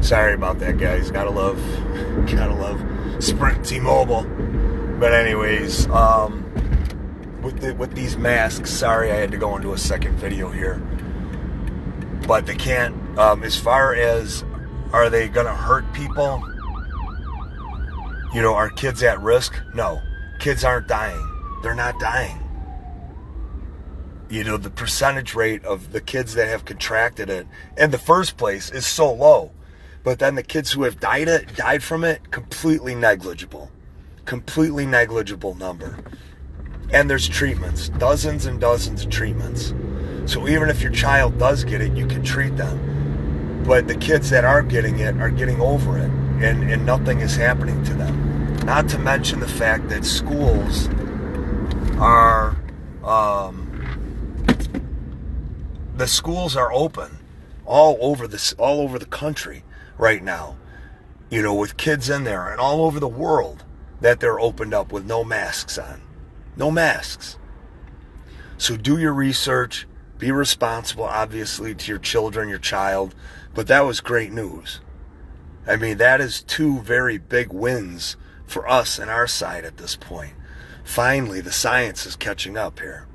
Sorry about that, guys. Gotta love Sprint T-Mobile. But anyways, with these masks, sorry I had to go into a second video here. But they can't, as far as, are they gonna hurt people? Are kids at risk? No. Kids aren't dying. They're not dying. The percentage rate of the kids that have contracted it in the first place is so low. But then the kids who have died from it, completely negligible. Completely negligible number. And there's treatments. Dozens and dozens of treatments. So even if your child does get it, you can treat them. But the kids that are getting it are getting over it. And nothing is happening to them. Not to mention the fact that schools are... the schools are open all over the country right now, with kids in there, and all over the world that they're opened up with no masks on. No masks. So do your research, be responsible, obviously, to your children, your child, but that was great news. I mean, that is two very big wins for us and our side at this point. Finally, the science is catching up here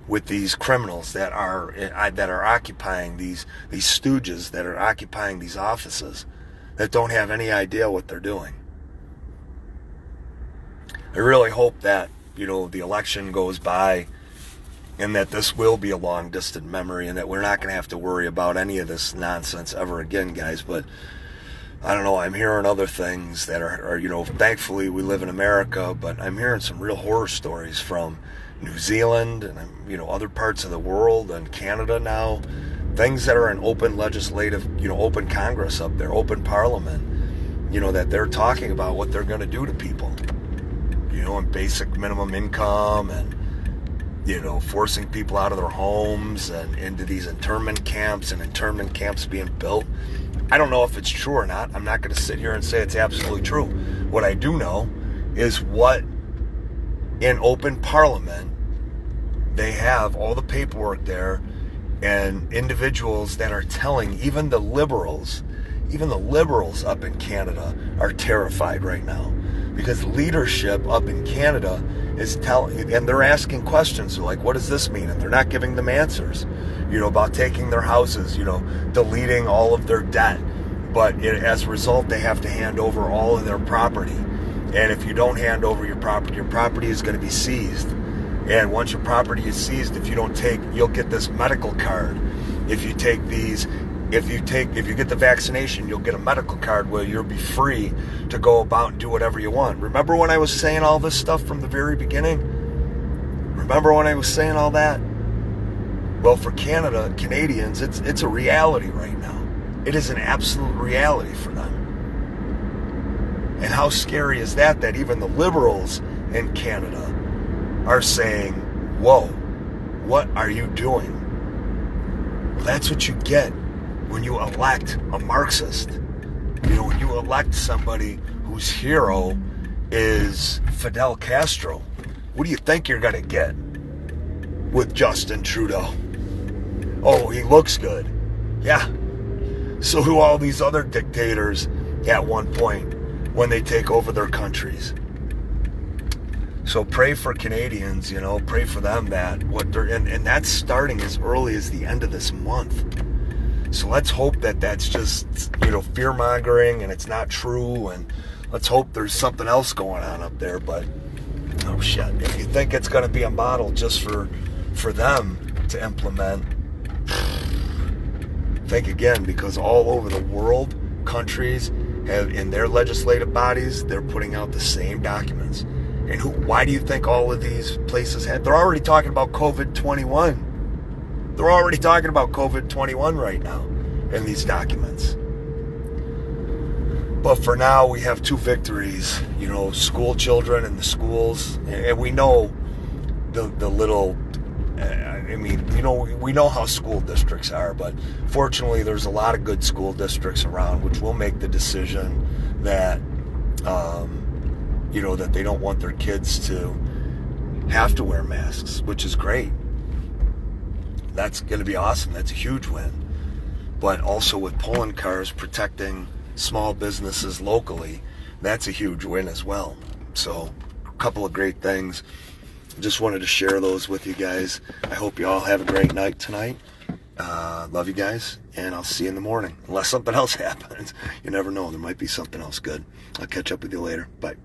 with these criminals that are occupying these stooges that are occupying these offices that don't have any idea what they're doing. I really hope that, the election goes by and that this will be a long distant memory and that we're not going to have to worry about any of this nonsense ever again, guys. But I don't know, I'm hearing other things that are thankfully we live in America, but I'm hearing some real horror stories from New Zealand and, other parts of the world and Canada now. Things that are in open legislative, open Congress up there, open parliament, that they're talking about what they're going to do to people, and basic minimum income and, forcing people out of their homes and into these internment camps being built. I don't know if it's true or not. I'm not going to sit here and say it's absolutely true. What I do know is what in open parliament, they have all the paperwork there and individuals that are telling, even the liberals up in Canada are terrified right now because leadership up in Canada is telling, and they're asking questions. They're like, what does this mean? And they're not giving them answers, about taking their houses, deleting all of their debt. But as a result, they have to hand over all of their property. And if you don't hand over your property is going to be seized. And once your property is seized, if you'll get this medical card. If you get the vaccination, you'll get a medical card where you'll be free to go about and do whatever you want. Remember when I was saying all this stuff from the very beginning? Remember when I was saying all that? Well, for Canadians, it's a reality right now. It is an absolute reality for them. And how scary is that even the liberals in Canada are saying, whoa, what are you doing? Well, that's what you get when you elect a Marxist. When you elect somebody whose hero is Fidel Castro. What do you think you're going to get with Justin Trudeau? Oh, he looks good. Yeah. So do all these other dictators at one point when they take over their countries. So pray for Canadians, pray for them that and that's starting as early as the end of this month. So let's hope that that's just, fear mongering and it's not true, and let's hope there's something else going on up there. But oh shit, if you think it's going to be a model just for them to implement, think again, because all over the world, countries have in their legislative bodies, they're putting out the same documents. And why do you think all of these places they're already talking about COVID-21. They're already talking about COVID-21 right now in these documents. But for now, we have two victories, school children in the schools. And we know the little, we know how school districts are, but fortunately there's a lot of good school districts around which will make the decision that, that they don't want their kids to have to wear masks, which is great. That's going to be awesome. That's a huge win. But also with polling cars protecting small businesses locally, that's a huge win as well. So a couple of great things. Just wanted to share those with you guys. I hope you all have a great night tonight. Love you guys, and I'll see you in the morning. Unless something else happens. You never know. There might be something else good. I'll catch up with you later. Bye.